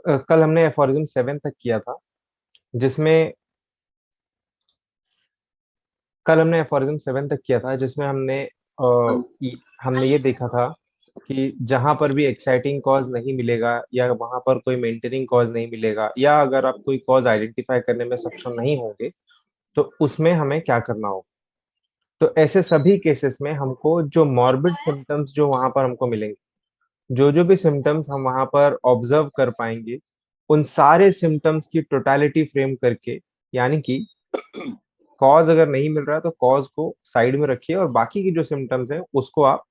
कल हमने एफोरिज्म 7 तक किया था, जिसमें कल हमने एफोरिज्म 7 तक किया था जिसमें हमने ये देखा था कि जहां पर भी एक्साइटिंग कॉज नहीं मिलेगा या वहां पर कोई मेंटेनिंग कॉज नहीं मिलेगा, या अगर आप कोई कॉज आइडेंटिफाई करने में सक्षम नहीं होंगे तो उसमें हमें क्या करना होगा। तो ऐसे सभी केसेस में हमको जो मॉर्बिड सिम्टम्स जो वहां पर हमको मिलेंगे, जो जो भी सिम्टम्स हम वहां पर ऑब्जर्व कर पाएंगे, उन सारे सिम्टम्स की टोटालिटी फ्रेम करके, यानी कि कॉज अगर नहीं मिल रहा है तो कॉज को साइड में रखिए और बाकी की जो सिम्टम्स हैं उसको आप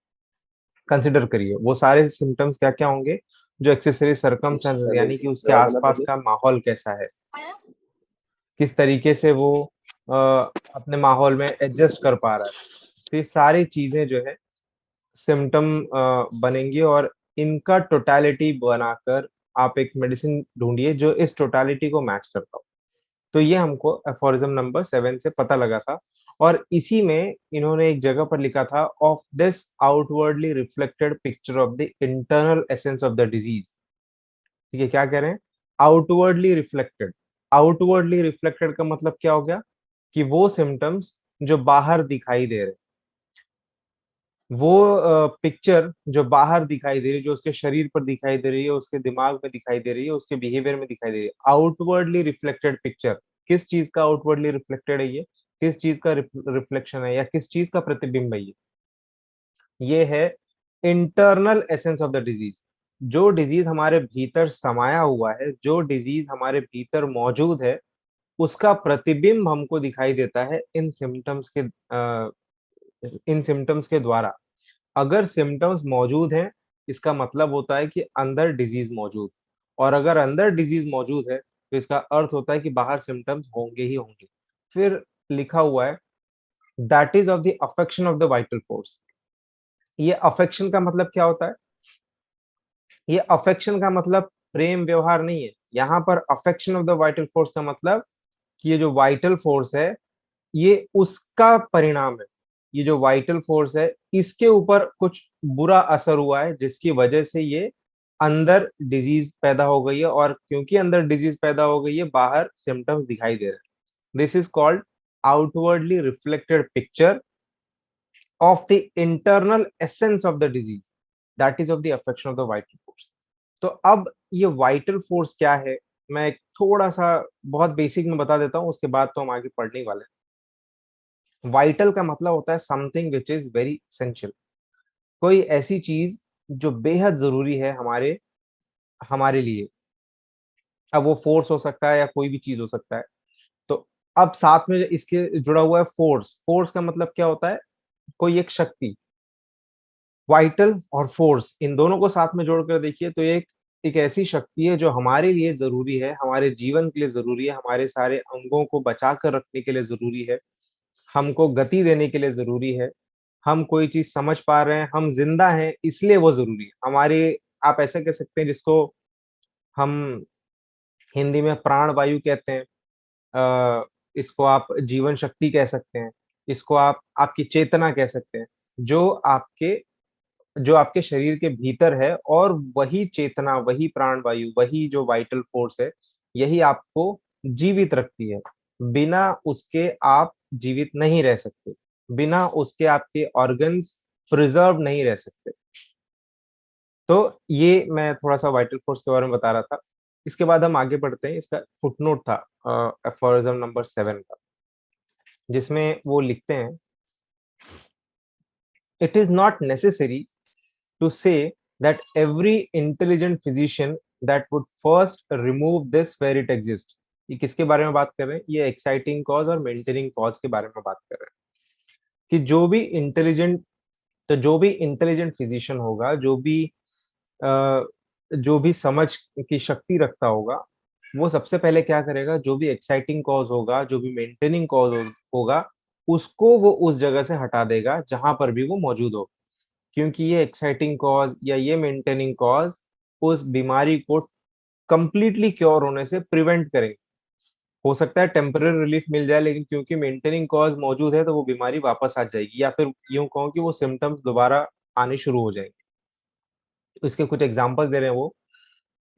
कंसिडर करिए। वो सारे सिम्टम्स क्या क्या होंगे, जो एक्सेसरी सरकमस्टेंसेस यानी कि उसके आसपास का माहौल कैसा है, किस तरीके से वो अपने माहौल में एडजस्ट कर पा रहा है। तो ये सारी चीजें जो है सिम्टम बनेंगी और इनका टोटालिटी बनाकर आप एक मेडिसिन ढूंढिए जो इस टोटालिटी को मैच करता हो। तो ये हमको एफोरिज्म नंबर 7 से पता लगा था। और इसी में इन्होंने एक जगह पर लिखा था, of this outwardly reflected picture of the internal essence of the disease. ठीक है, क्या कह रहे हैं? Outwardly reflected. आउटवर्डली रिफ्लेक्टेड का मतलब क्या हो गया कि वो सिम्टम्स जो बाहर दिखाई दे रहे, वो पिक्चर जो बाहर दिखाई दे रही है, जो उसके शरीर पर दिखाई दे रही है, उसके दिमाग में दिखाई दे रही है, उसके बिहेवियर में दिखाई दे रही है, आउटवर्डली रिफ्लेक्टेड पिक्चर। किस चीज का आउटवर्डली रिफ्लेक्टेड है ये? किस चीज का रिफ्लेक्शन है या किस चीज का प्रतिबिंब है ये है internal essence of the disease. जो डिजीज हमारे भीतर समाया हुआ है, जो डिजीज हमारे भीतर मौजूद है, उसका प्रतिबिंब हमको दिखाई देता है इन सिम्टम्स के द्वारा। अगर सिम्टम्स मौजूद हैं, इसका मतलब होता है कि अंदर डिजीज मौजूद, और अगर अंदर डिजीज मौजूद है तो इसका अर्थ होता है कि बाहर सिम्टम्स होंगे ही होंगे। फिर लिखा हुआ है, that is of the affection of the vital force. ये अफेक्शन का मतलब क्या होता है? ये अफेक्शन का मतलब प्रेम व्यवहार नहीं है। यहाँ पर affection of the vital force का मतलब कि ये जो वाइटल फोर्स है, ये उसका परिणाम है। ये जो वाइटल फोर्स है, इसके ऊपर कुछ बुरा असर हुआ है जिसकी वजह से ये अंदर डिजीज पैदा हो गई है, और क्योंकि अंदर डिजीज पैदा हो गई है, बाहर सिम्टम्स दिखाई दे रहे हैं। This is called outwardly reflected picture of the internal essence of the disease, that is of the affection of the vital force. तो अब ये वाइटल फोर्स क्या है, मैं एक थोड़ा सा बहुत बेसिक में बता देता हूँ, उसके बाद तो हम आगे पढ़ने ही वाले हैं। वाइटल का मतलब होता है something which is very essential. कोई ऐसी चीज जो बेहद जरूरी है हमारे हमारे लिए। अब वो फोर्स हो सकता है या कोई भी चीज हो सकता है। तो अब साथ में इसके जुड़ा हुआ है फोर्स। फोर्स का मतलब क्या होता है? कोई एक शक्ति। वाइटल और फोर्स, इन दोनों को साथ में जोड़कर देखिए तो एक एक ऐसी शक्ति है जो हमारे लिए जरूरी है, हमारे जीवन के लिए जरूरी है, हमारे सारे अंगों को बचा कर रखने के लिए जरूरी है, हमको गति देने के लिए जरूरी है, हम कोई चीज समझ पा रहे हैं, हम जिंदा हैं इसलिए वो जरूरी है हमारे। आप ऐसे कह सकते हैं, जिसको हम हिंदी में प्राण वायु कहते हैं। इसको आप जीवन शक्ति कह सकते हैं, इसको आप आपकी चेतना कह सकते हैं, जो आपके जो आपके शरीर के भीतर है। और वही चेतना, वही प्राण वायु, वही जो वाइटल फोर्स है, यही आपको जीवित रखती है। बिना उसके आप जीवित नहीं रह सकते, बिना उसके आपके ऑर्गन्स प्रिजर्व नहीं रह सकते। तो ये मैं थोड़ा सा वाइटल फोर्स के बारे में बता रहा था। इसके बाद हम आगे बढ़ते हैं। इसका फुटनोट था एफोरिज्म नंबर 7 का, जिसमें वो लिखते हैं, it is not necessary to say that every intelligent physician that would first remove this where it exists। ये किसके बारे में बात कर रहे हैं? ये एक्साइटिंग कॉज और मेंटेनिंग कॉज के बारे में बात कर रहे हैं कि जो भी इंटेलिजेंट फिजिशियन होगा, जो भी समझ की शक्ति रखता होगा, वो सबसे पहले क्या करेगा? जो भी एक्साइटिंग कॉज होगा, जो भी मेंटेनिंग कॉज होगा, उसको वो उस जगह से हटा देगा जहां पर भी वो मौजूद हो। क्योंकि ये एक्साइटिंग कॉज या ये मेंटेनिंग कॉज उस बीमारी को कंप्लीटली क्योर होने से प्रिवेंट करेंगे। हो सकता है टेम्पररी रिलीफ मिल जाए, लेकिन क्योंकि मेंटेनिंग कॉज मौजूद है तो वो बीमारी वापस आ जाएगी, या फिर यूं कहूं कि वो सिम्टम्स दोबारा आने शुरू हो जाएंगे। तो इसके कुछ एग्जांपल दे रहे हैं वो,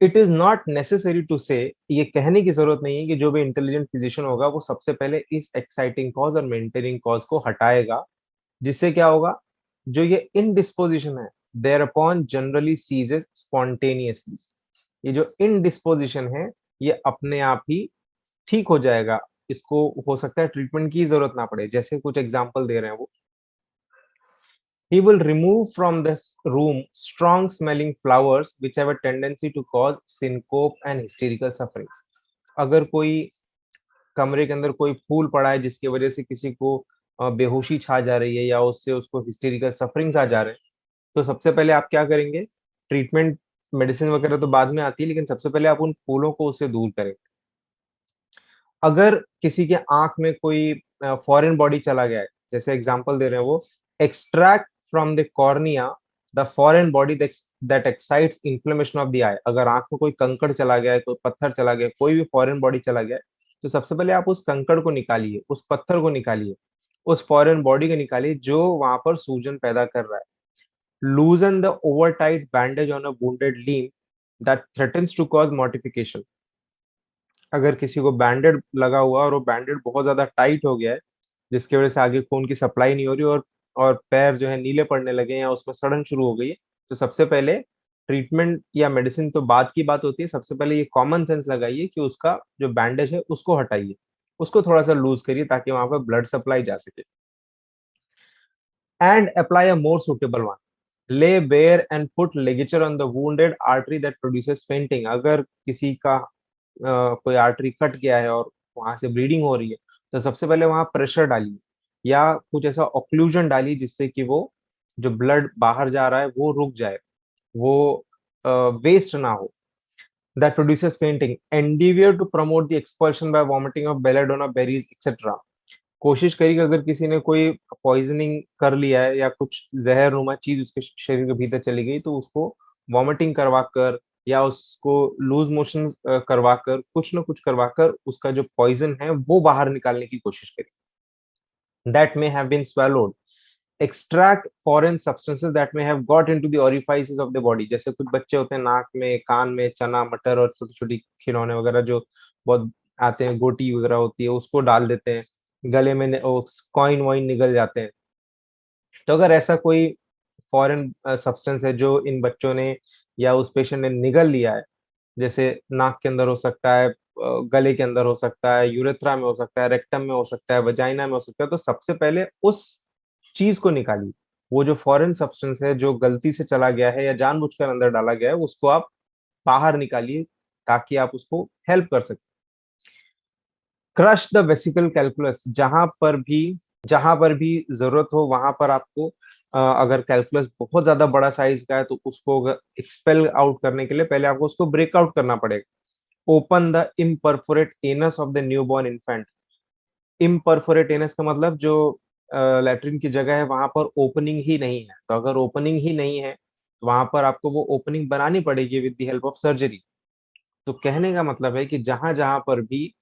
it is not necessary to say, ये कहने की जरूरत नहीं है कि जो भी इंटेलिजेंट फिजिशियन होगा वो सबसे पहले इस एक्साइटिंग कॉज और मेंटेनिंग कॉज को हटाएगा, जिससे क्या होगा, जो ये इनडिस्पोजिशन है thereupon generally ceases spontaneously, ये जो इनडिस्पोजिशन है ये अपने आप ही ठीक हो जाएगा, इसको हो सकता है ट्रीटमेंट की जरूरत ना पड़े। जैसे कुछ एग्जांपल दे रहे हैं वो, he will remove from this room strong smelling flowers which have a tendency to cause syncope and hysterical suffering। अगर कोई कमरे के अंदर कोई फूल पड़ा है जिसकी वजह से किसी को बेहोशी छा जा रही है या उससे उसको हिस्टेरिकल सफरिंग्स आ जा रहे हैं, तो सबसे पहले आप क्या करेंगे, ट्रीटमेंट मेडिसिन वगैरह तो बाद में आती है, लेकिन सबसे पहले आप उन फूलों को उससे दूर करें। अगर किसी के आंख में कोई फॉरेन बॉडी चला गया है, जैसे एग्जांपल दे रहे हैं वो, extract from the cornea the foreign body that excites inflammation of the eye. अगर आंख में कोई कंकड़ चला गया है, कोई पत्थर चला गया है, कोई भी फॉरेन बॉडी चला गया है, तो सबसे पहले आप उस कंकड़ को निकालिए, उस पत्थर को निकालिए, उस फॉरेन बॉडी को निकालिए जो वहां पर सूजन पैदा कर रहा है। Loosen the over tight bandage on a wounded limb that threatens to cause mortification. अगर किसी को बैंडेड लगा हुआ और वो बैंडेड बहुत ज्यादा टाइट हो गया है, जिसकी वजह से आगे खून की सप्लाई नहीं हो रही, और पैर जो है नीले पड़ने लगे हैं या उसमें सड़न शुरू हो गई है, तो सबसे पहले ट्रीटमेंट या मेडिसिन तो बात की बात होती है, सबसे पहले ये कॉमन सेंस लगाइए कि उसका जो बैंडेज है उसको हटाइए, उसको थोड़ा सा लूज करिए ताकि वहां पर ब्लड सप्लाई जा सके। And apply a more suitable one, lay bare and put ligature on the wounded artery that produces fainting. अगर किसी का कोई आर्टरी कट गया है और वहां से ब्लीडिंग हो रही है, तो सबसे पहले वहां प्रेशर डालिए या कुछ ऐसा ऑक्लूजन डालिए जिससे कि वो जो ब्लड बाहर जा रहा है वो रुक जाए, वो वेस्ट ना हो। That produces fainting, endeavour to promote the expulsion by vomiting of belladonna berries etcetera. कोशिश करिए कि अगर किसी ने कोई पॉइजनिंग कर लिया है या कुछ जहरनुमा चीज उसके शरीर के भीतर चली गई, तो उसको वॉमिटिंग करवा कर या उसको लूज मोशन करवा कर, कुछ ना कुछ करवा कर उसका जो पॉइजन है वो बाहर निकालने की कोशिश करिए। That may have been swallowed, extract foreign substances that may have got into the orifices of the body। जैसे कुछ बच्चे होते हैं नाक में, कान में चना मटर और छोटी छोटी खिलौने वगैरह जो बहुत आते हैं, गोटी वगैरह होती है उसको डाल देते हैं, गले में कॉइन वॉइन निगल जाते हैं। तो अगर ऐसा कोई फॉरेन सब्सटेंस है जो इन बच्चों ने या उस पेशेंट ने निगल लिया है, जैसे नाक के अंदर हो सकता है, गले के अंदर हो सकता है, यूरेथ्रा में हो सकता है, रेक्टम में हो सकता है, वजाइना में हो सकता है, तो सबसे पहले उस चीज को निकालिए। वो जो फॉरेन सब्सटेंस है जो गलती से चला गया है या जानबूझकर अंदर डाला गया है, उसको आप बाहर निकालिए ताकि आप उसको हेल्प कर सकें। क्रश द वेसिकल कैलकुलस, जहां पर भी जरूरत हो वहां पर आपको अगर कैलकुलस बहुत ज्यादा बड़ा साइज का है तो उसको एक्सपेल आउट करने के लिए पहले आपको उसको ब्रेकआउट करना पड़ेगा। Open the imperforate anus of the newborn infant. Imperforate anus का मतलब जो लैट्रिन की जगह है वहां पर ओपनिंग ही नहीं है, तो अगर ओपनिंग ही नहीं है तो वहां पर आपको वो ओपनिंग बनानी पड़ेगी with the help of surgery. तो कहने का मतलब है कि जहां जहां पर भी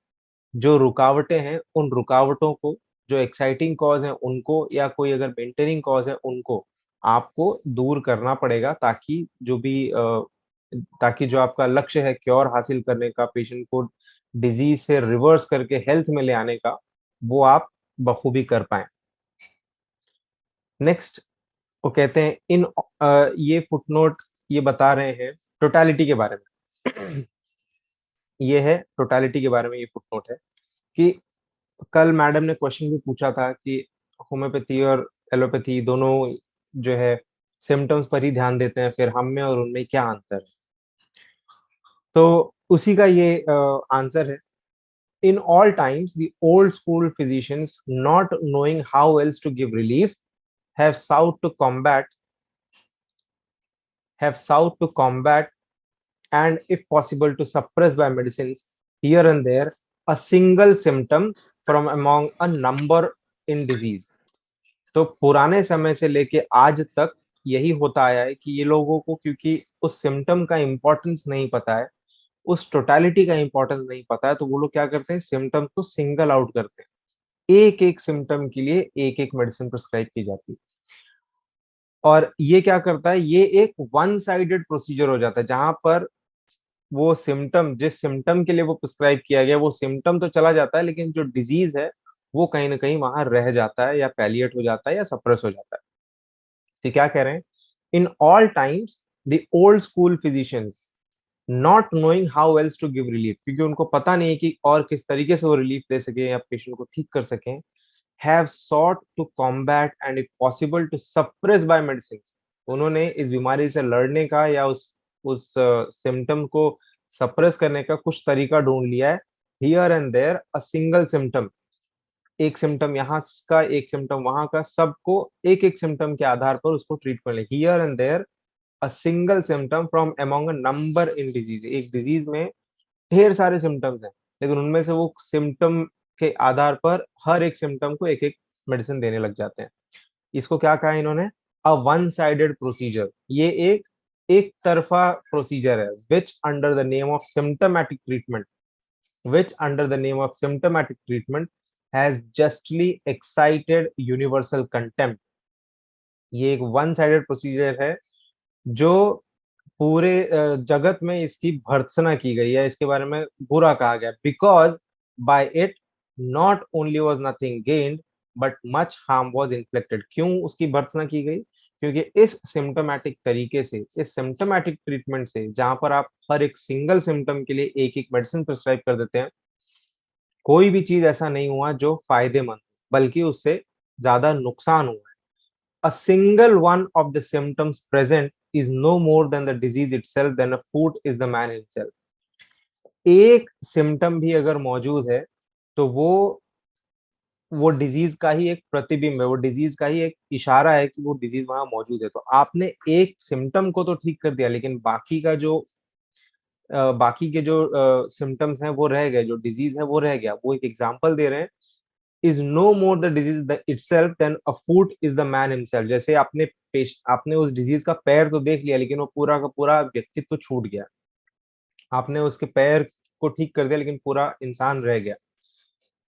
जो रुकावटें हैं उन रुकावटों को, जो एक्साइटिंग कॉज है उनको या कोई अगर मेंटेनिंग कॉज है उनको आपको दूर करना पड़ेगा, ताकि जो आपका लक्ष्य है क्योर हासिल करने का, पेशेंट को डिजीज से रिवर्स करके हेल्थ में ले आने का, वो आप बखूबी कर पाए। नेक्स्ट वो कहते हैं ये फुटनोट ये बता रहे हैं टोटालिटी के बारे में। ये है टोटालिटी के बारे में ये फुटनोट है कि कल मैडम ने क्वेश्चन भी पूछा था कि होम्योपैथी और एलोपैथी दोनों जो है सिम्टम्स पर ही ध्यान देते हैं, फिर हम में और उनमें क्या अंतर है। तो उसी का ये आंसर है। In all times the old school physicians not knowing how else to give relief have sought to combat have sought to combat and if possible to suppress by medicines here and there a single symptom from among a number in disease। तो पुराने समय से लेके आज तक यही होता आया है कि ये लोगों को क्योंकि उस सिम्टम का इंपॉर्टेंस नहीं पता है, उस टोटालिटी का इंपॉर्टेंस नहीं पता है, तो वो लोग क्या करते हैं, सिम्टम को सिंगल आउट करते हैं, एक एक सिम्टम के लिए एक एक मेडिसिन प्रिस्क्राइब की जाती है। और ये क्या करता है, ये एक वन साइडेड प्रोसीजर हो जाता है जहां पर वो सिम्टम, जिस सिम्टम के लिए वो प्रिस्क्राइब किया गया, वो सिम्टम तो चला जाता है, लेकिन जो डिजीज है वो कहीं ना कहीं वहां रह जाता है, या पैलिएट हो जाता है, या सप्रेस हो जाता है। तो क्या कह रहे हैं, in all times the old school physicians not knowing how else to give relief, क्योंकि उनको पता नहीं है कि और किस तरीके से वो रिलीफ दे सके या पेशेंट को ठीक कर सकें, have sought to combat and if possible to suppress by medicines। उन्होंने इस बीमारी से लड़ने का या उस सिम्टम को सप्रेस करने का कुछ तरीका ढूंढ लिया है। Here and there a single symptom, एक सिम्टम यहाँ का, एक सिम्टम वहां का, सबको एक एक सिम्टम के आधार पर उसको ट्रीट कर ले। Here and there a single symptom from among a number in disease, एक डिजीज में ढेर सारे सिम्टम्स हैं, लेकिन उनमें से वो सिम्टम के आधार पर हर एक सिम्टम को एक एक मेडिसिन देने लग जाते हैं। इसको क्या कहा इन्होंने, अ वन साइडेड प्रोसीजर, ये एक तरफा प्रोसीजर है, which under the name of symptomatic treatment, which under the name of symptomatic treatment has justly excited universal contempt. ये एक वन साइडेड प्रोसीजर है जो पूरे जगत में इसकी भर्त्सना की गई है, इसके बारे में बुरा कहा गया, because by it not only was nothing gained but much harm was inflicted. क्यों उसकी भर्त्सना की गई, क्योंकि इस सिम्टोमेटिक तरीके से, इस सिम्टोमेटिक ट्रीटमेंट से, जहां पर आप हर एक सिंगल सिम्टम के लिए एक एक मेडिसिन प्रिस्क्राइब कर देते हैं, कोई भी चीज ऐसा नहीं हुआ जो फायदेमंद, बल्कि उससे ज्यादा नुकसान हुआ। A single one of the symptoms present is no more than the disease itself, than a foot is the man himself। एक सिम्टम भी अगर मौजूद है तो वो डिजीज का ही एक प्रतिबिंब है, वो डिजीज का ही एक इशारा है कि वो डिजीज वहां मौजूद है। तो आपने एक सिम्टम को तो ठीक कर दिया, लेकिन बाकी के जो सिम्टम्स हैं वो रह गए, जो डिजीज है वो रह गया। वो एक एग्जांपल दे रहे हैं, is no more the disease itself than a foot is the man himself। जैसे आपने उस डिजीज का पैर तो देख लिया, लेकिन वो पूरा का पूरा व्यक्तित्व छूट गया। आपने उसके पैर को ठीक कर दिया, लेकिन पूरा इंसान रह गया।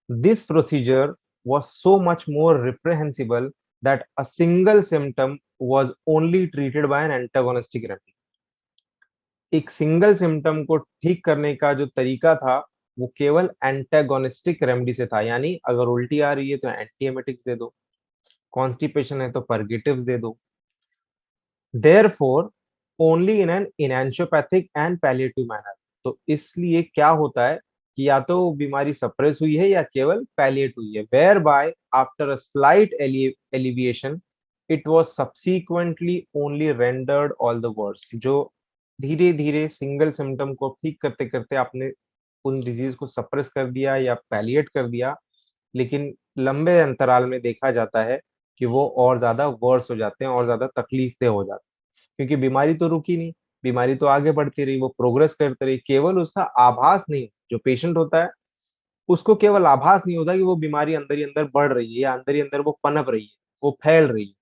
This procedure was so much more reprehensible that a single symptom was only treated by an antagonistic remedy। एक सिंगल सिम्टम को ठीक करने का जो तरीका था वो केवल एंटागोनिस्टिक रेमेडी से था, यानी अगर उल्टी आ रही है तो एंटीएमेटिक्स दे दो, कॉन्स्टिपेशन है तो परगेटिव्स दे दो। Therefore only in an enantiopathic and palliative manner. तो इसलिए क्या होता है कि या तो बीमारी सप्रेस हुई है या केवल पैलिएट हुई है, whereby after a slight alleviation it was subsequently only rendered all the worse. जो धीरे धीरे सिंगल सिम्टम को ठीक करते करते आपने उन डिजीज को सप्रेस कर दिया या पैलिएट कर दिया, लेकिन लंबे अंतराल में देखा जाता है कि वो और ज्यादा वर्स हो जाते हैं और ज्यादा तकलीफदेह हो जाते हैं, क्योंकि बीमारी तो रुकी नहीं, बीमारी तो आगे बढ़ती रही, वो प्रोग्रेस करती रही। केवल उसका आभास नहीं, जो पेशेंट होता है उसको केवल आभास नहीं होता कि वो बीमारी अंदर ही अंदर बढ़ रही है या अंदर ही अंदर वो पनप रही है, वो फैल रही है।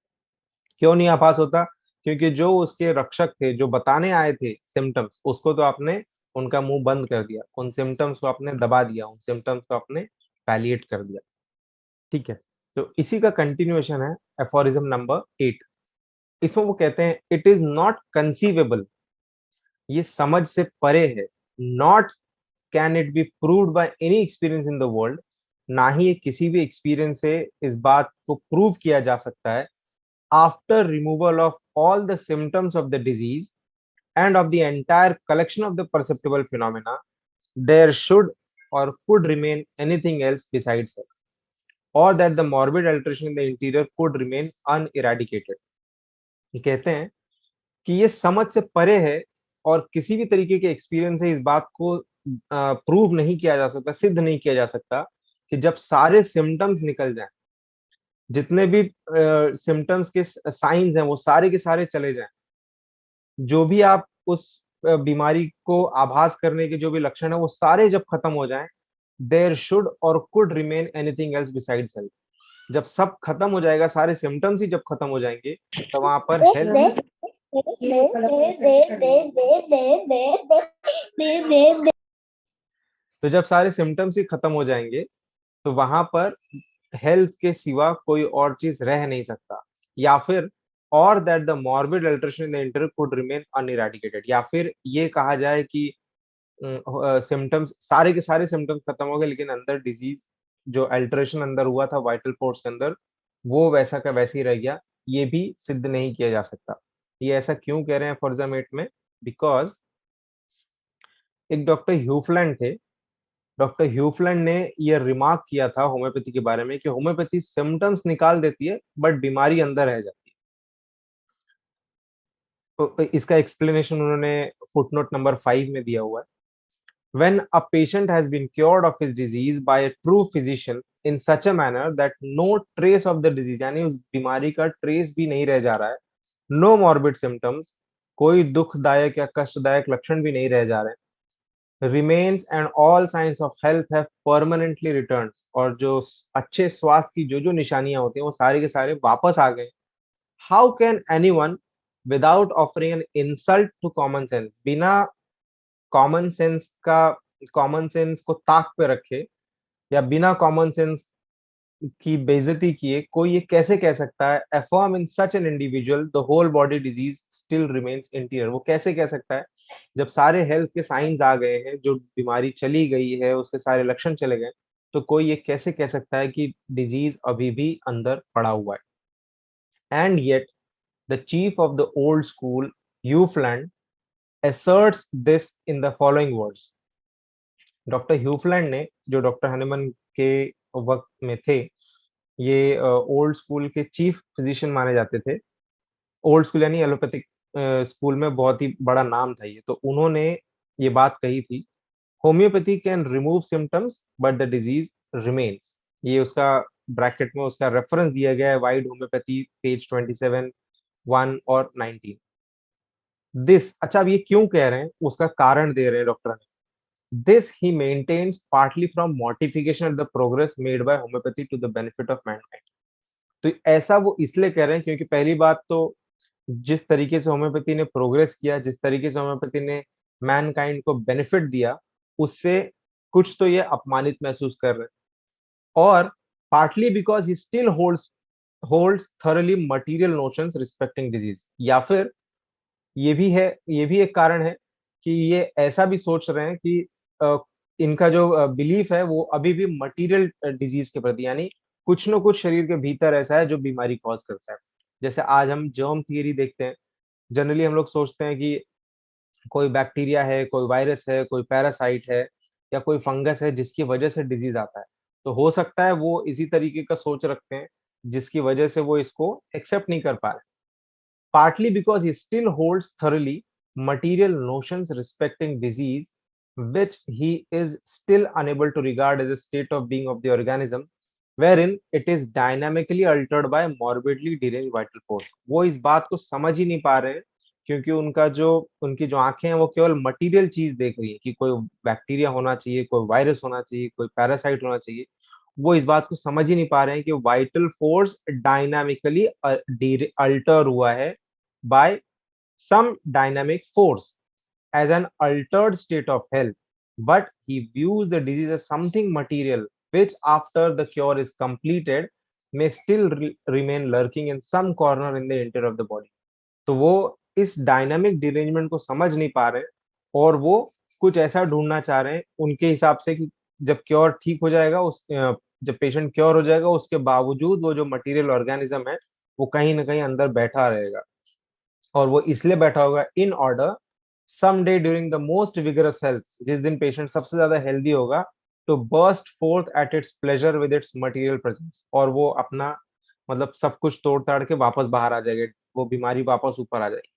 क्यों नहीं आभास होता, क्योंकि जो उसके रक्षक थे, जो बताने आए थे सिम्टम्स, उसको तो आपने उनका मुंह बंद कर दिया, उन सिम्टम्स को आपने दबा दिया, उन सिम्टम्स को आपने पैलिएट कर दिया। ठीक है, तो इसी का कंटिन्यूएशन है एफोरिज्म नंबर 8। इसमें वो कहते हैं, इट इज नॉट कंसीवेबल, ये समझ से परे है, not can it be proved by any experience in the world, ना ही ये किसी भी एक्सपीरियंस से इस बात को प्रूव किया जा सकता है, after removal of all the symptoms of the disease and of the entire collection of the perceptible phenomena, there should or could remain anything else besides it, or that the morbid alteration in the interior could remain uneradicated। ये कहते हैं कि ये समझ से परे है और किसी भी तरीके के एक्सपीरियंस से इस बात को प्रूव नहीं किया जा सकता, सिद्ध नहीं किया जा सकता कि जब सारे सिम्टम्स निकल जाएं, जितने भी सिम्टम्स के साइंस हैं वो सारे के सारे चले जाएं, जो भी आप उस बीमारी को आभास करने के जो भी लक्षण है वो सारे जब खत्म हो जाएं, देयर शुड और could remain anything else besides health. जब सब खत्म हो जाएगा, सारे सिम्टम्स ही जब खत्म हो जाएंगे, तो वहां पर हेल्थ, तो जब सारे सिम्टम्स ही खत्म हो जाएंगे तो वहां पर हेल्थ के सिवा कोई और चीज रह नहीं सकता, या फिर और that the morbid alteration in the interior could remain uneradicated, या फिर ये कहा जाए कि सिम्टम्स, सारे के सारे सिम्टम्स खत्म हो गए, लेकिन अंदर डिजीज, जो अल्टरेशन अंदर हुआ था वाइटल फोर्स के अंदर, वो वैसा का वैसे ही रह गया। ये भी सिद्ध नहीं किया जा सकता। ये ऐसा क्यों कह रहे हैं फॉर्जामेट में? बिकॉज एक डॉक्टर ह्यूफलैंड थे। डॉक्टर ह्यूफलैंड ने ये रिमार्क किया था होम्योपैथी के बारे में कि होम्योपैथी सिम्टम्स निकाल देती है बट बीमारी अंदर रह जाती है। तो इसका एक्सप्लेनेशन उन्होंने फुटनोट नंबर 5 में दिया हुआ है। When a patient has been cured of his disease by a true physician in such a manner that no trace of the disease, यानी उस बीमारी का ट्रेस भी नहीं रह जा रहा है, no morbid symptoms, कोई दुखदायक या कष्टदायक लक्षण भी नहीं रह जा रहे हैं, remains and all signs of health have permanently returned, और जो अच्छे स्वास्थ्य की जो जो निशानियां होती हैं वो सारे के सारे वापस आ गए। How can anyone without offering an insult to common sense, बिना कॉमन सेंस का, कॉमन सेंस को ताक पे रखे या बिना कॉमन सेंस की बेइज्जती किए कोई ये कैसे कह सकता है, affirm in such an individual the whole body disease still remains interior? वो कैसे कह सकता है जब सारे हेल्थ के साइंस आ गए हैं, जो बीमारी चली गई है, उसके सारे लक्षण चले गए, तो कोई ये कैसे कह सकता है कि डिजीज अभी भी अंदर पड़ा हुआ है? And yet the chief of the old school Hufeland asserts this in the following words. Doctor Hufeland ने, जो डॉक्टर हनीमन के वक्त में थे, ये ओल्ड स्कूल के चीफ फिजिशियन माने जाते थे। ओल्ड स्कूल यानी एलोपैथिक स्कूल में बहुत ही बड़ा नाम था ये। तो उन्होंने ये बात कही थी, homeopathy can remove symptoms but the disease remains. ये उसका ब्रैकेट में उसका रेफरेंस दिया गया है, वाइड होम्योपैथी पेज 27, 1 और 19। दिस, अच्छा अब ये क्यों कह रहे हैं, उसका कारण दे रहे हैं doctor. This he maintains partly from mortification at the progress made by homeopathy to the benefit of mankind. तो ऐसा वो इसलिए कह रहे हैं क्योंकि पहली बात तो जिस तरीके से होम्योपैथी ने प्रोग्रेस किया, जिस तरीके से होम्योपैथी ने मैनकाइंड को बेनिफिट दिया, उससे कुछ तो ये अपमानित महसूस कर रहे हैं। और partly because he still holds thoroughly material notions respecting disease, या फिर ये भी है, ये भी एक कारण है कि ये ऐसा भी सोच रहे हैं कि अ, इनका जो बिलीफ है वो अभी भी मटेरियल डिजीज के प्रति, यानी कुछ न कुछ शरीर के भीतर ऐसा है जो बीमारी कॉज करता है। जैसे आज हम जर्म थियरी देखते हैं, जनरली हम लोग सोचते हैं कि कोई बैक्टीरिया है, कोई वायरस है, कोई पैरासाइट है या कोई फंगस है जिसकी वजह से डिजीज आता है। तो हो सकता है वो इसी तरीके का सोच रखते हैं जिसकी वजह से वो इसको एक्सेप्ट नहीं कर पा रहे। Partly because he still holds thoroughly material notions respecting disease, which he is still unable to regard as a state of being of the organism, wherein it is dynamically altered by morbidly deranged vital force. वो इस बात को समझ ही नहीं पा रहे हैं क्योंकि उनकी जो आंखें हैं वो केवल मटेरियल चीज देख रही है कि कोई बैक्टीरिया होना चाहिए, कोई वायरस होना चाहिए, कोई पैरासाइट होना चाहिए। वो इस बात को समझ ही नहीं पा रहे हैं कि वाइटल फोर्स डायनामिकली अल्टर हुआ है by some dynamic force as an altered state of health, but he views the disease as something material which, after the cure is completed, may still remain lurking in some corner in the interior of the body. तो वो इस dynamic derangement को समझ नहीं पा रहे हैं और वो कुछ ऐसा ढूंढना चाह रहे हैं उनके हिसाब से कि जब क्योर ठीक हो जाएगा, जब पेशेंट क्योर हो जाएगा उसके बावजूद वो जो मटेरियल ऑर्गेनिज्म है वो कहीं ना कहीं अंदर बैठा रहेगा। और वो इसलिए बैठा होगा in order someday during the most vigorous health, जिस दिन पेशेंट सबसे ज्यादा हेल्दी होगा, to burst forth at its pleasure with its material presence, और वो अपना मतलब सब कुछ तोड़ ताड़ के वापस बाहर आ जाएगा, वो बीमारी वापस ऊपर आ जाएगी।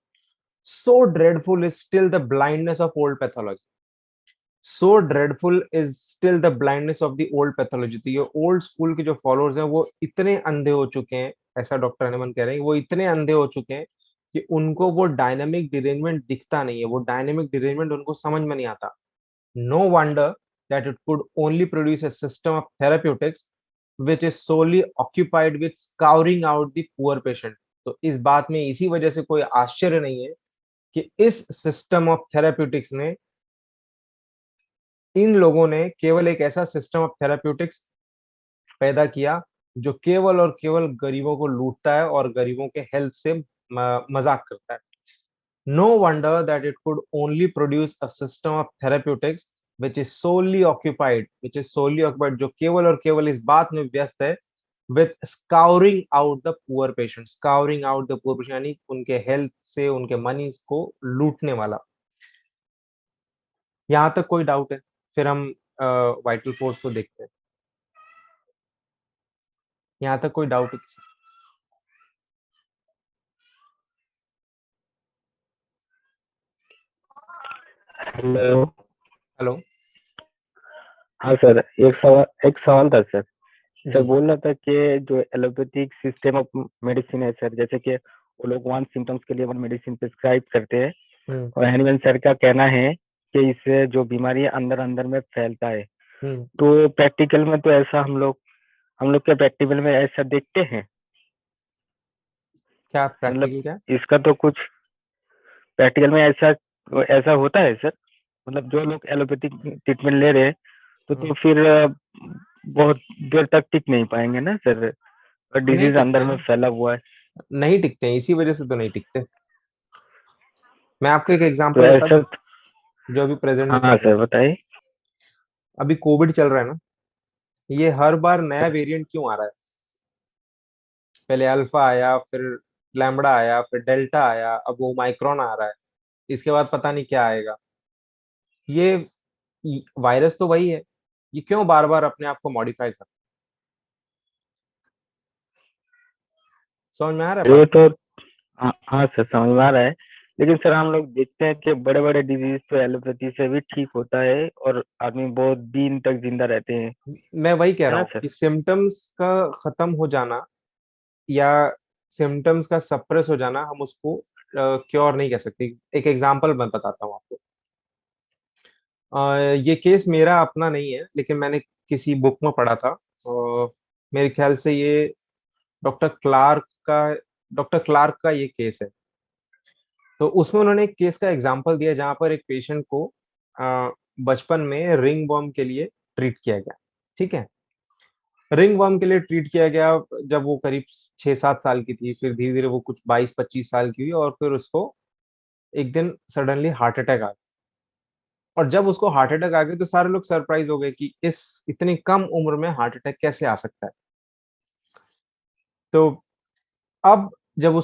So dreadful is still the blindness of old pathology. So dreadful is still the blindness of the old pathology. तो ये ओल्ड स्कूल के जो फॉलोअर्स हैं वो इतने अंधे हो चुके हैं, ऐसा डॉक्टर हनीमन कह रहे हैं, वो इतने अंधे हो चुके हैं कि उनको वो डायनामिक डिरेंजमेंट दिखता नहीं है, वो डायनामिक डिरेंजमेंट उनको समझ में नहीं आता। No wonder that it could only produce a system of therapeutics which is solely occupied with scouring out the poor patient. तो इस बात में इसी वजह से कोई आश्चर्य नहीं है कि इस सिस्टम ऑफ थेराप्यूटिक्स ने, इन लोगों ने केवल एक ऐसा सिस्टम ऑफ थेराप्यूटिक्स पैदा किया जो केवल और केवल गरीबों को लूटता है और गरीबों के हेल्थ से मजाक करता है। No wonder that it could only produce a system of therapeutics which is solely occupied, जो केवल और केवल इस बात में व्यस्त है with scouring out the poor patient, scouring out the poor patient, यानी उनके हेल्थ से उनके मनी को लूटने वाला। यहाँ तक कोई डाउट है? फिर हम वाइटल फोर्स को देखते हैं। यहाँ तक कोई डाउट है? हेलो। हेलो। हाँ सर, एक सवाल था सर। सर जी। बोल रहा था कि जो एलोपैथिक सिस्टम ऑफ मेडिसिन है सर, जैसे कि वो लोग वन सिम्टम्स के लिए वन मेडिसिन प्रिस्क्राइब करते हैं, हम्म। और हैनीमैन सर का कहना है कि इससे जो बीमारी है अंदर अंदर में फैलता है। हम्म। तो प्रैक्टिकल में तो ऐसा हम लोग क्या प्रैक्टिकल में ऐसा देखते हैं? क्या मतलब प्रैक्टिकल क्या? इसका तो कुछ प्रैक्टिकल में ऐसा ऐसा होता है सर? मतलब जो लोग एलोपैथिक ट्रीटमेंट ले रहे हैं तो हम्म। फिर बहुत देर तक टिक नहीं पाएंगे ना सर, और नहीं डिजीज टिकते अंदर हैं में ना, फैला हुआ है। नहीं टिकते हैं, इसी वजह से तो नहीं टिकते। मैं आपको एक तो एग्जांपल बता दूं, ऐसा। जो अभी प्रेजेंट में चल हाँ रहा सर बताइए। है। अभी कोविड चल रहा है ना, ये हर बार नया वेरिएंट क्यों आ रहा है? पहले अल्फा आया, फिर लैम्बडा आया, फिर डेल्टा आया, अब वो माइक्रोन आ रहा है, इसके बाद पता नहीं क्या आएगा। ये वायरस तो वही है, ये क्यों बार बार अपने आप को मॉडिफाई कर? समझ में आ रहा है ये बात? तो हाँ हाँ सर, समझ में आ रहा है। लेकिन सर हम लोग देखते हैं कि बड़े बड़े डिजीज तो एलोपैथी से भी ठीक होता है, और आदमी बहुत दिन तक जिंदा रहते हैं। मैं वही कह है रहा ना हूँ सर? कि सिम्टम्स का खत्म हो जाना या सिम्टम्स का सप्रेस हो जाना, हम उसको क्योर नहीं कह सकते। एक एग्जांपल मैं बताता हूँ आपको। ये केस मेरा अपना नहीं है, लेकिन मैंने किसी बुक में पढ़ा था। मेरे ख्याल से ये डॉक्टर क्लार्क का डॉक्टर क्लार्क का ये केस है। तो उसमें उन्होंने एक केस का एग्जांपल दिया जहां पर एक पेशेंट को बचपन में रिंग वर्म के लिए ट्रीट किया गया। ठीक है, रिंग वर्म के लिए ट्रीट किया गया जब वो करीब 6-7 साल की थी। फिर धीरे धीरे वो कुछ 22-25 साल की हुई, और फिर उसको एक दिन सडनली हार्ट अटैक आ गया। और जब उसको हार्ट अटैक आ गया तो सारे लोग सरप्राइज हो गए कि इस इतनी कम उम्र में हार्ट अटैक कैसे आ सकता है। तो अब जब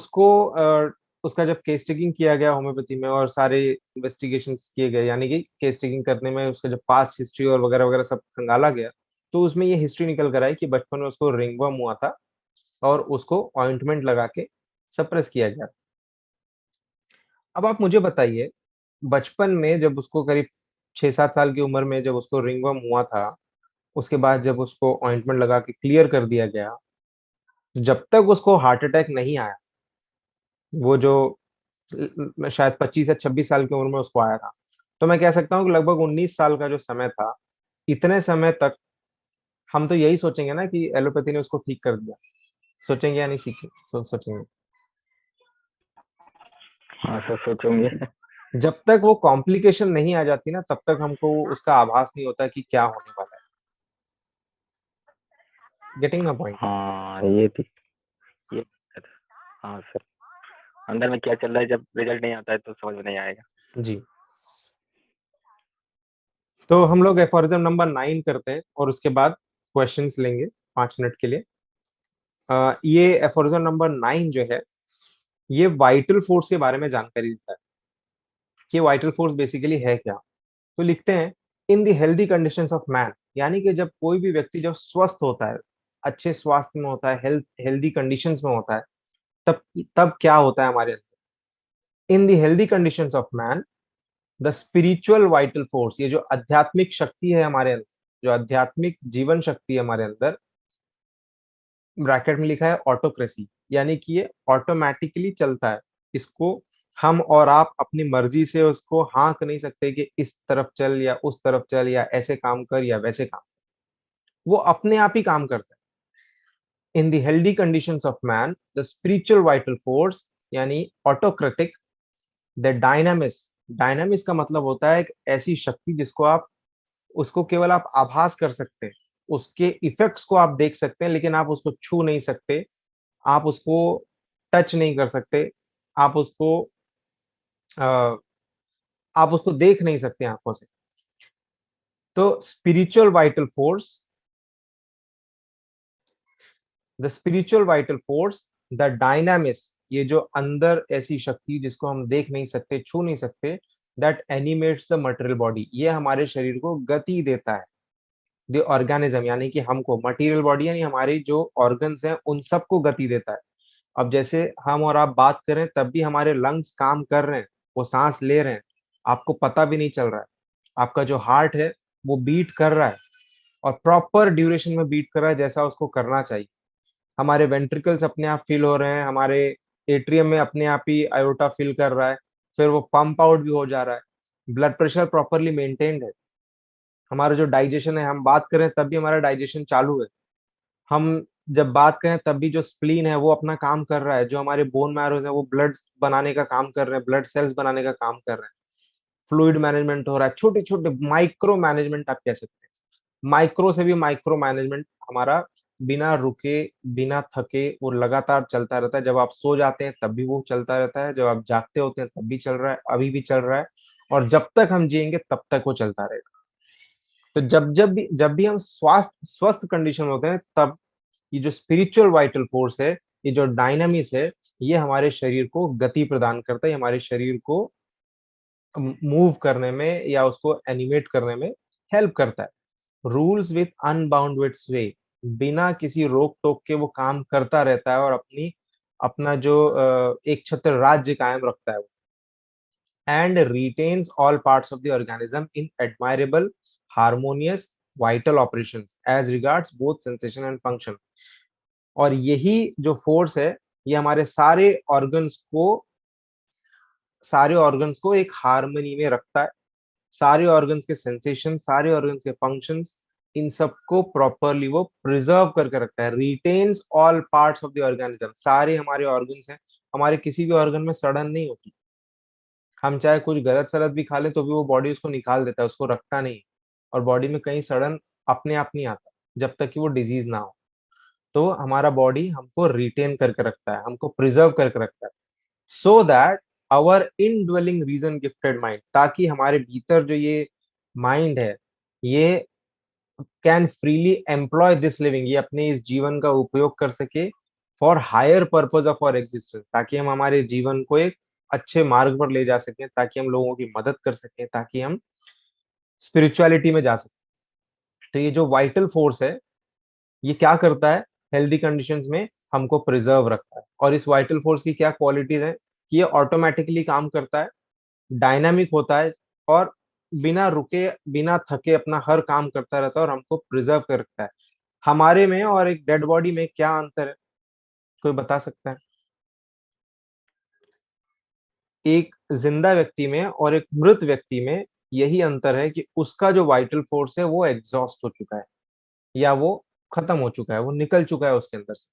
उसका जब केस टेकिंग किया गया होम्योपैथी में, और सारे इन्वेस्टिगेशंस किए गए, यानी कि केस टेकिंग करने में उसका जब पास्ट हिस्ट्री और वगैरह वगैरह सब खंगाला गया, तो उसमें ये हिस्ट्री निकल कर आई कि बचपन में उसको रिंगवर्म हुआ था और उसको ऑइंटमेंट लगा के सप्रेस किया गया। अब आप मुझे बताइए, बचपन में जब उसको करीब 6-7 साल की उम्र में जब उसको रिंगवर्म हुआ था, उसके बाद जब उसको ऑइंटमेंट लगा के क्लियर कर दिया गया, जब तक उसको हार्ट अटैक नहीं आया, वो जो शायद 25 या 26 साल की उम्र में उसको आया था, तो मैं कह सकता हूँ कि लगभग 19 साल का जो समय था, इतने समय तक हम तो यही सोचेंगे ना कि एलोपैथी ने उसको ठीक कर दिया। सोचेंगे या नहीं? सोचेंगे। हाँ सर, सोचेंगे। जब तक वो कॉम्प्लिकेशन नहीं आ जाती ना, तब तक हमको उसका आभास नहीं होता कि क्या होने वाला है। Getting my point? हाँ ये थी ये। हाँ सर, अंदर में क्या चल रहा है जब रिजल्ट नहीं आता है तो समझ में नहीं आएगा। जी। तो हम लोग एफोरिज्म नंबर 9 करते हैं और उसके बाद क्वेश्चंस लेंगे 5 मिनट के लिए। ये एफोरिज्म नंबर 9 जो है, ये वाइटल फोर्स के बारे में जानकारी देता है कि वाइटल फोर्स बेसिकली है क्या। तो लिखते हैं, in the healthy conditions of man, यानी कि जब कोई भी व्यक्ति जब स्वस्थ होता है, अच्छे स्वास्थ्य में होता है, हेल्दी कंडीशंस में होता है, तब तब क्या होता है हमारे अंदर? In the healthy conditions of man, the spiritual vital force, ये जो आध्यात्मिक शक्ति है हमारे अंदर, जो आध्यात्मिक जीवन शक्ति है हमारे अंदर, ब्रैकेट में लिखा है ऑटोक्रेसी, यानी कि ये ऑटोमेटिकली चलता है। इसको हम और आप अपनी मर्जी से उसको हाँक नहीं सकते कि इस तरफ चल या उस तरफ चल, या ऐसे काम कर या वैसे काम। वो अपने आप ही काम करता है। In the healthy conditions of man, the spiritual vital force, यानी ऑटोक्रेटिक, द डायनामिस। डायनामिस का मतलब होता है एक ऐसी शक्ति जिसको आप, उसको केवल आप आभास कर सकते हैं, उसके इफेक्ट्स को आप देख सकते हैं, लेकिन आप उसको छू नहीं सकते, आप उसको टच नहीं कर सकते, आप उसको अ, आप उसको देख नहीं सकते आंखों से। तो spiritual vital force, the spiritual vital force, the dynamics, ये जो अंदर ऐसी शक्ति जिसको हम देख नहीं सकते, छू नहीं सकते, that animates the material body, ये हमारे शरीर को गति देता है। द ऑर्गेनिज्म यानी कि हमको, मटेरियल बॉडी यानी हमारी जो ऑर्गन्स हैं उन सबको गति देता है। अब जैसे हम और आप बात करें तब भी हमारे लंग्स काम कर रहे हैं, वो सांस ले रहे हैं, आपको पता भी नहीं चल रहा है। आपका जो हार्ट है वो बीट कर रहा है, और प्रॉपर ड्यूरेशन में बीट कर रहा है जैसा उसको करना चाहिए। हमारे वेंट्रिकल्स अपने आप फिल हो रहे हैं, हमारे एट्रियम में अपने आप ही आयोटा फिल कर रहा है, फिर वो पंप आउट भी हो जा रहा है। ब्लड प्रेशर प्रॉपरली मेंटेन्ड है। हमारा जो डाइजेशन है, हम बात करें तब भी हमारा डाइजेशन चालू है। हम जब बात करें तब भी जो स्प्लीन है वो अपना काम कर रहा है। जो हमारे बोन मैरोज है वो ब्लड बनाने का काम कर रहे हैं, ब्लड सेल्स बनाने का काम कर रहे हैं। फ्लूइड मैनेजमेंट हो रहा है, छोटे छोटे माइक्रो मैनेजमेंट आप कह सकते हैं। माइक्रो से भी माइक्रो मैनेजमेंट हमारा बिना रुके, बिना थके वो लगातार चलता रहता है। जब आप सो जाते हैं तब भी वो चलता रहता है, जब आप जागते होते हैं तब भी चल रहा है, अभी भी चल रहा है, और जब तक हम जिएंगे तब तक वो चलता रहेगा। तो जब भी हम स्वास्थ्य स्वस्थ कंडीशन में होते हैं, तब ये जो स्पिरिचुअल वाइटल फोर्स है, ये जो डायनामिक्स है, ये हमारे शरीर को गति प्रदान करता है, हमारे शरीर को मूव करने में या उसको एनिमेट करने में हेल्प करता है। रूल्स विथ अनबाउंडेड स्वे, बिना किसी रोक टोक के वो काम करता रहता है, और अपना जो एक छत्र राज्य कायम रखता है। And retains all parts of the organism in admirable harmonious vital operations as regards both sensation and function. और यही जो फोर्स है, ये हमारे सारे ऑर्गन्स को एक हार्मनी में रखता है। सारे ऑर्गन्स के सेंसेशन, सारे ऑर्गन्स के फंक्शंस, इन सबको प्रॉपरली वो प्रिजर्व करके रखता है। Retains all parts of the organism, सारे हमारे ऑर्गन्स हैं, हमारे किसी भी ऑर्गन में सड़न नहीं होती। हम चाहे कुछ गलत सलत भी खा लें तो भी वो बॉडी उसको निकाल देता है, उसको रखता नहीं। और बॉडी में कहीं सड़न अपने आप नहीं आता जब तक कि वो डिजीज ना हो। तो हमारा बॉडी हमको रिटेन करके रखता है, हमको प्रिजर्व करके रखता है, so that our indwelling reason gifted mind, ताकि हमारे भीतर जो ये माइंड है, ये can freely employ this living, ये अपने इस जीवन का उपयोग कर सके for higher purpose of our existence, ताकि हम हमारे जीवन को एक अच्छे मार्ग पर ले जा सकें, ताकि हम लोगों की मदद कर सकें, ताकि हम स्पिरिचुअलिटी में जा सकें। तो ये जो वाइटल फोर्स है, ये क्या करता है, हेल्दी कंडीशंस में हमको प्रिजर्व रखता है। और इस वाइटल फोर्स की क्या क्वालिटीज है कि ये ऑटोमेटिकली काम करता है, डायनामिक होता है, और बिना रुके, बिना थके अपना हर काम करता रहता है, और हमको प्रिजर्व कर रखता है। हमारे में और एक डेड बॉडी में क्या अंतर है, कोई बता सकता है? एक जिंदा व्यक्ति में और एक मृत व्यक्ति में यही अंतर है कि उसका जो वाइटल फोर्स है वो एग्जॉस्ट हो चुका है, या वो खत्म हो चुका है, वो निकल चुका है उसके अंदर से।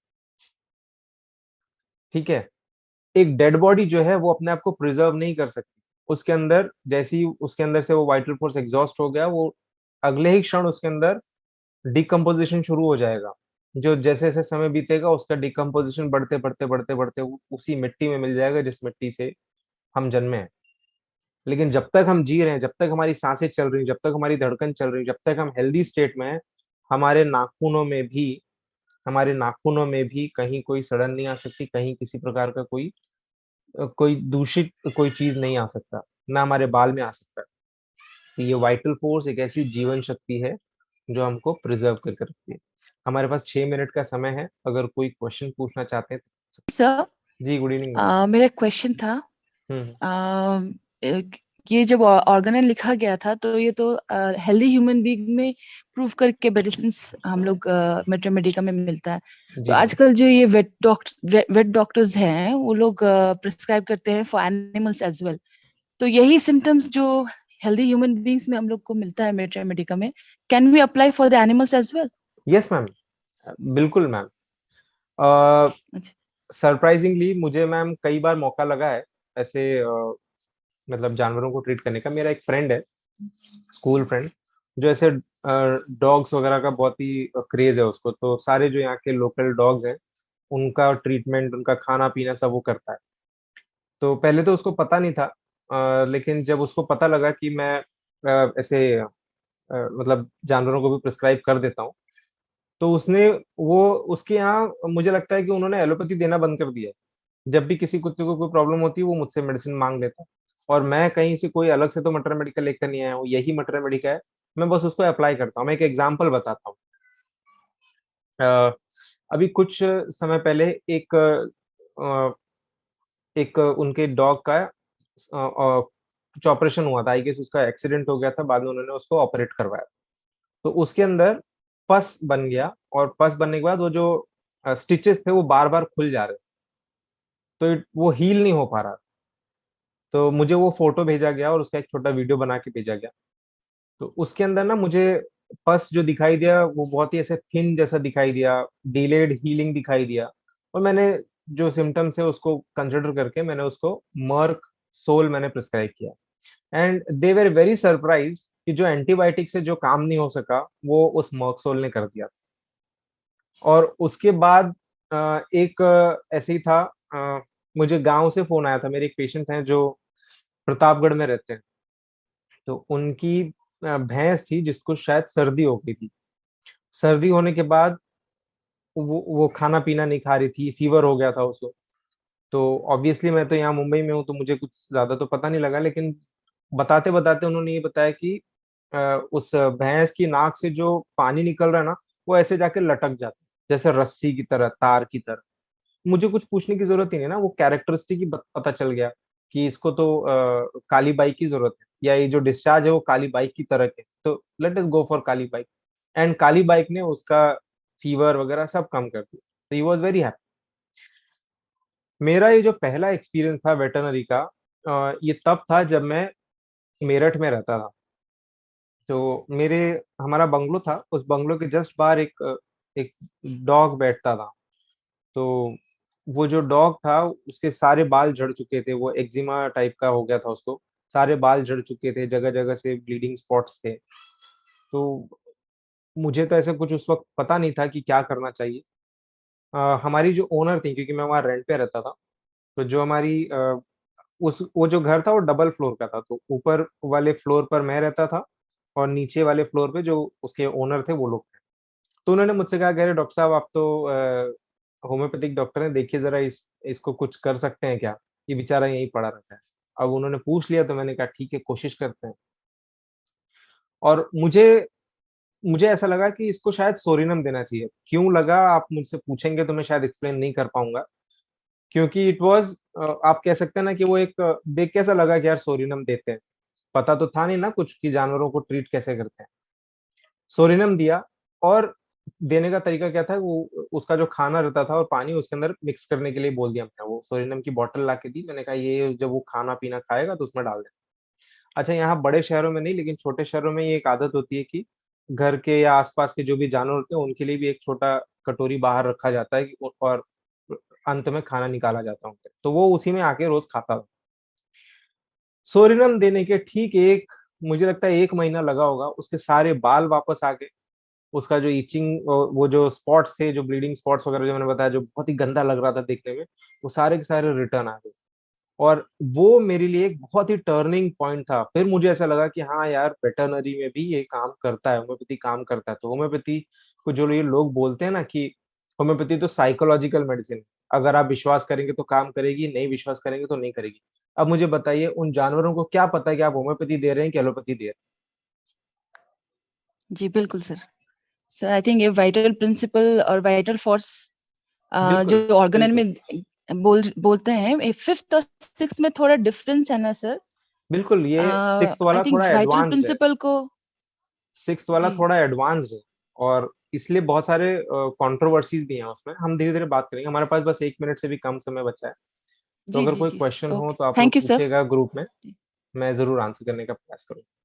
ठीक है। एक डेड बॉडी जो है वो अपने आप को प्रिजर्व नहीं कर सकती। उसके अंदर जैसे ही उसके अंदर से वो वाइटल फोर्स एग्जॉस्ट हो गया, वो अगले ही क्षण उसके अंदर डिकम्पोजिशन शुरू हो जाएगा। जो जैसे जैसे समय बीतेगा उसका डिकम्पोजिशन बढ़ते बढ़ते बढ़ते बढ़ते उसी मिट्टी में मिल जाएगा जिस मिट्टी से हम जन्मे हैं। लेकिन जब तक हम जी रहे हैं, जब तक हमारी सांसें चल रही हैं, जब तक हमारी धड़कन चल रही है, जब तक हम हेल्दी स्टेट में हैं, हमारे नाखूनों में भी हमारे नाखूनों में भी कहीं कोई सड़न नहीं आ सकती, कहीं किसी प्रकार का कोई दूषित कोई चीज नहीं आ सकता, ना हमारे बाल में आ सकता। तो ये वाइटल फोर्स एक ऐसी जीवन शक्ति है जो हमको प्रिजर्व करके रखती है। हमारे पास 6 मिनट का समय है, अगर कोई क्वेश्चन पूछना चाहते हैं तो। सर, जी, गुड इवनिंग मैम। मेरा क्वेश्चन था। हम्म। अ, ये जब ऑर्गेनल लिखा गया था तो ये तो हेल्दी ह्यूमन बीइंग में प्रूव करके मेडिसिन हम लोग मेट्रोमेडिका में मिलता है। तो जी मैम। आजकल जो ये वेट डॉक्टर्स हैं वो लोग प्रिस्क्राइब करते हैं फॉर एनिमल्स एज वेल। तो यही सिम्टम्स जो हेल्दी ह्यूमन बीइंग्स में हम लोग को मिलता है मेट्रोमेडिका में, can we apply for the animals as well? Yes ma'am, बिल्कुल मैम। अच्छा। सरप्राइजिंगली मुझे मैम कई बार मौका लगा है ऐसे, मतलब जानवरों को ट्रीट करने का। मेरा एक फ्रेंड है, स्कूल फ्रेंड, जो ऐसे डॉग्स वगैरह का बहुत ही क्रेज है उसको। तो सारे जो यहाँ के लोकल डॉग्स हैं उनका ट्रीटमेंट, उनका खाना पीना सब वो करता है। तो पहले तो उसको पता नहीं था, लेकिन जब उसको पता लगा कि मैं ऐसे मतलब जानवरों को भी प्रिस्क्राइब कर देता हूँ, तो उसने वो उसके यहाँ मुझे लगता है कि उन्होंने एलोपैथी देना बंद कर दिया है। जब भी किसी कुत्ते को कोई प्रॉब्लम होती है, वो मुझसे मेडिसिन माँग लेता है और मैं कहीं से कोई अलग से तो मटर मेडिकल लेकर नहीं आया हूँ, यही मटर मेडिका है, मैं बस उसको अप्लाई करता हूँ। मैं एक एग्ज़ाम्पल बताता हूँ। अभी कुछ समय पहले अ, एक उनके डॉग का कुछ ऑपरेशन हुआ था, आई गेस उसका एक्सीडेंट हो गया था, बाद में उन्होंने उसको ऑपरेट करवाया। तो उसके अंदर पस बन गया और पस बनने के बाद वो जो स्टिचेस थे वो बार-बार खुल जा रहे, तो वो हील नहीं हो पा रहा। तो मुझे वो फ़ोटो भेजा गया और उसका एक छोटा वीडियो बना के भेजा गया। तो उसके अंदर ना मुझे पस जो दिखाई दिया वो बहुत ही ऐसे थिन जैसा दिखाई दिया, डिलेड हीलिंग दिखाई दिया और मैंने जो सिम्पटम्स थे उसको कंसिडर करके मैंने उसको मर्क सोल मैंने प्रिस्क्राइब किया and they were very surprised कि जो एंटीबायोटिक से जो काम नहीं हो सका, वो उस मर्क सोल ने कर दिया। और उसके बाद एक ऐसे ही था, मुझे गाँव से फ़ोन आया था, मेरे एक पेशेंट हैं जो प्रतापगढ़ में रहते हैं। तो उनकी भैंस थी जिसको शायद सर्दी हो गई थी। सर्दी होने के बाद वो खाना-पीना नहीं खा रही थी, फ़ीवर हो गया था उसको। तो ऑब्वियसली मैं तो यहाँ मुंबई में हूँ तो मुझे कुछ ज़्यादा तो पता नहीं लगा, लेकिन बताते-बताते उन्होंने ये बताया कि उस भैंस की नाक से जो पानी निकल रहा है ना, वो ऐसे जाके लटक जाता है, जैसे रस्सी की तरह, तार की तरह। मुझे कुछ पूछने की ज़रूरत ही नहीं ना, वो कैरेक्टरिस्टिक ही ब पता चल गया कि इसको तो काली बाई की ज़रूरत है या ये जो डिस्चार्ज है वो काली बाई की तरह के, तो let us go for Kali Bai and Kali Bai ने उसका फ़ीवर वगैरह सब कम कर दिया। तो ही वाज़ वेरी हैप्पी। मेरा ये जो पहला एक्सपीरियंस था वेटरनरी का, ये तब था जब मैं मेरठ में रहता था। तो मेरे हमारा बंगलो था, उस बंगलो के जस्ट बाहर एक डॉग बैठता था। तो वो जो डॉग था उसके सारे बाल झड़ चुके थे, वो एक्जिमा टाइप का हो गया था उसको। सारे बाल झड़ चुके थे, जगह-जगह से ब्लीडिंग स्पॉट्स थे। तो मुझे तो ऐसा कुछ उस वक़्त पता नहीं था कि क्या करना चाहिए। हमारी जो ओनर थी क्योंकि मैं वहाँ रेंट पे रहता था, तो जो हमारी उस वो जो घर था वो डबल फ्लोर का था, तो ऊपर वाले फ्लोर पर मैं रहता था और नीचे वाले फ्लोर पे जो उसके ओनर थे वो लोग थे। तो उन्होंने मुझसे कहा कि अरे डॉक्टर साहब आप तो होम्योपैथिक डॉक्टर हैं, देखिए ज़रा इसको कुछ कर सकते हैं क्या? ये बेचारा यहीं पड़ा रहता है। अब उन्होंने पूछ लिया तो मैंने कहा ठीक है कोशिश करते हैं और मुझे मुझे ऐसा लगा कि इसको शायद सोरिनम देना चाहिए। क्यों लगा आप मुझसे पूछेंगे तो मैं शायद एक्सप्लेन नहीं कर पाऊँगा। क्योंकि इट वाज़ आप कह सकते हैं ना कि वो एक देख के ऐसा लगा कि यार सोरिनम देते हैं। पता तो था नहीं ना कुछ कि जानवरों को ट्रीट कैसे करते हैं। सोरिनम दिया और देने का तरीका क्या था वो उसका जो खाना रहता था और पानी उसके अंदर मिक्स करने के लिए बोल दिया मैंने। वो सोरिनम की बॉटल ला के दी। मैंने कहा ये जब वो खाना-पीना खाएगा तो उसमें डाल देना। अच्छा यहाँ बड़े शहरों में नहीं लेकिन छोटे शहरों में ये एक आदत होती है कि घर के या आस-पास के जो भी जानवर होते हैं उनके लिए भी एक छोटा कटोरी बाहर रखा जाता है कि और अंत में खाना निकाला जाता है उनके। तो वो उसी में आके रोज़ खाता था। सोरिनम देने के ठीक एक मुझे लगता है 1 महीना लगा होगा, उसके सारे बाल वापस आ गए। उसका जो इचिंग वो जो स्पॉट्स थे, जो ब्लीडिंग स्पॉट्स वगैरह जो मैंने बताया, जो बहुत ही गंदा लग रहा था देखने में, वो सारे के सारे रिटर्न आ गए। और वो मेरे लिए एक बहुत ही टर्निंग पॉइंट था। फिर मुझे ऐसा लगा कि हाँ यार, वेटरनरी में भी ये काम करता है, होम्योपैथी काम करता है। तो होम्योपैथी को जो ये लोग बोलते हैं ना कि होम्योपैथी तो साइकोलॉजिकल मेडिसिन है। अगर आप विश्वास करेंगे तो काम करेगी, नहीं विश्वास करेंगे तो नहीं करेगी। अब मुझे बताइए उन जानवरों को क्या पता है कि आप होम्योपैथी दे रहे हैं कि एलोपैथी दे रहे हैं? जी, बिल्कुल सर। सर आई थिंक ये वाइटल प्रिंसिपल और वाइटल फोर्स बिल्कुल, जो ऑर्गेनल बिल्कुल। में बोलते हैं, ये 5th और 6th में थोड़ा डिफरेंस है ना सर? बिल्कुल, ये 6th आई वाला थिंक थोड़ा वाइटल एडवांस्ड है। प्रिंसिपल को 6th वाला जी, थोड़ा एडवांस्ड है और इसलिए बहुत सारे कंट्रोवर्सीज़ भी हैं उसमें। हम धीरे-धीरे बात करेंगे। हमारे पास बस 1 मिनट से भी कम समय बचा है। तो जी, अगर जी, कोई जी, क्वेश्चन हो ओके, तो आप लोग थैंक यू सर। पूछिएगा ग्रुप में, मैं ज़रूर आंसर करने का प्रयास करूँगा।